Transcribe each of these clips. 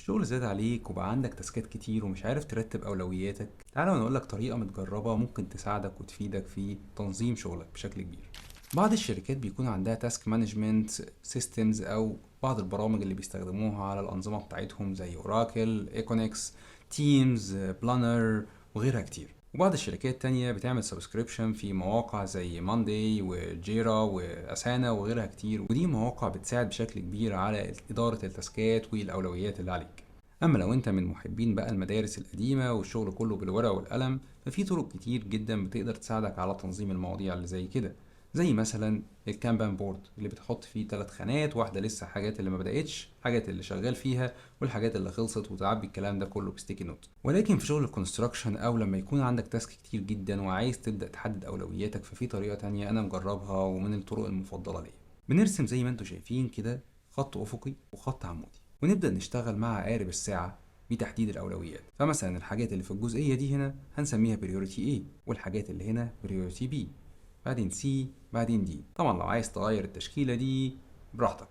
الشغل زاد عليك وبقى عندك تاسكات كتير ومش عارف ترتب أولوياتك. تعالى ونقول لك طريقة متجربة ممكن تساعدك وتفيدك في تنظيم شغلك بشكل كبير. بعض الشركات بيكون عندها تاسك مانجمنت سيستمز أو بعض البرامج اللي بيستخدموها على الأنظمة بتاعتهم زي اوراكل، ايكونكس، تيمز، بلانر وغيرها كتير. وبعض الشركات تانية بتعمل سبسكريبشن في مواقع زي ماندي وجيرا واسانا وغيرها كتير، ودي مواقع بتساعد بشكل كبير على إدارة التاسكات والأولويات اللي عليك. أما لو أنت من محبين بقى المدارس القديمة والشغل كله بالورقة والقلم، ففي طرق كتير جدا بتقدر تساعدك على تنظيم المواضيع اللي زي كده، زي مثلا الكانبان بورد اللي بتحط فيه 3 خانات، واحدة لسه حاجات اللي ما بدأتش، حاجات اللي شغال فيها، والحاجات اللي خلصت، وتعبي الكلام ده كله بستيكي نوت. ولكن في شغل الكونستراكشن او لما يكون عندك تاسك كتير جدا وعايز تبدأ تحدد اولوياتك، ففي طريقة تانية انا مجربها ومن الطرق المفضلة ليا. بنرسم زي ما انتم شايفين كده خط افقي وخط عمودي، ونبدأ نشتغل مع عقارب الساعة بتحديد الأولويات. فمثلا الحاجات اللي في الجزئية دي هنا هنسميها بريوريتي A، والحاجات اللي هنا بريوريتي B، بعدين C، بعدين D. طبعا لو عايز تغير التشكيلة دي براحتك،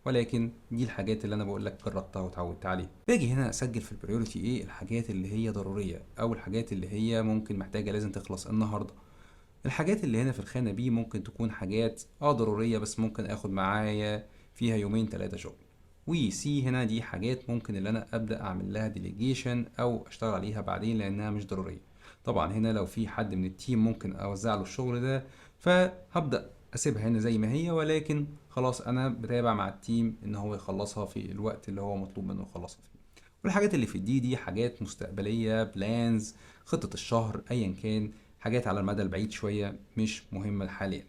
ولكن دي الحاجات اللي انا بقول لك جربتها وتعودت عليها. باجي هنا اسجل في البريوريتي ايه الحاجات اللي هي ضروريه او الحاجات اللي هي ممكن محتاجه لازم تخلص النهارده. الحاجات اللي هنا في الخانه بي ممكن تكون حاجات ضروريه بس ممكن اخد معايا فيها يومين 3 شغل. وسي هنا دي حاجات ممكن اللي انا ابدا اعمل لها ديليجيشن او اشتغل عليها بعدين لانها مش ضروريه. طبعا هنا لو في حد من التيم ممكن اوزع له الشغل ده، فهبدا اسيبها هنا زي ما هي، ولكن خلاص انا بتابع مع التيم ان هو يخلصها في الوقت اللي هو مطلوب منه يخلصها فيه. والحاجات اللي في دي حاجات مستقبليه، بلانز، خطه الشهر ايا كان، حاجات على المدى البعيد شويه مش مهمه حاليا.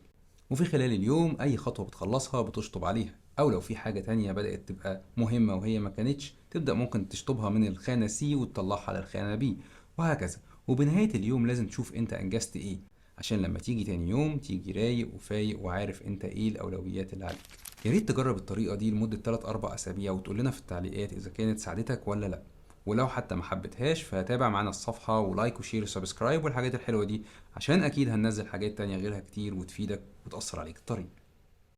وفي خلال اليوم اي خطوه بتخلصها بتشطب عليها، او لو في حاجه تانية بدات تبقى مهمه وهي ما كانتش، تبدا ممكن تشطبها من الخانه سي وتطلعها للخانه بي، وهكذا. وبنهايه اليوم لازم تشوف انت انجزت ايه، عشان لما تيجي تاني يوم تيجي رايق وفايق وعارف انت ايه الاولويات اللي عليك. يا ريت تجرب الطريقه دي لمده 3 4 اسابيع وتقول لنا في التعليقات اذا كانت ساعدتك ولا لا. ولو حتى ما حبيتهاش فتابع معانا الصفحه ولايك وشير وسبسكرايب والحاجات الحلوه دي، عشان اكيد هننزل حاجات تانية غيرها كتير وتفيدك وتأثر عليك الطريق.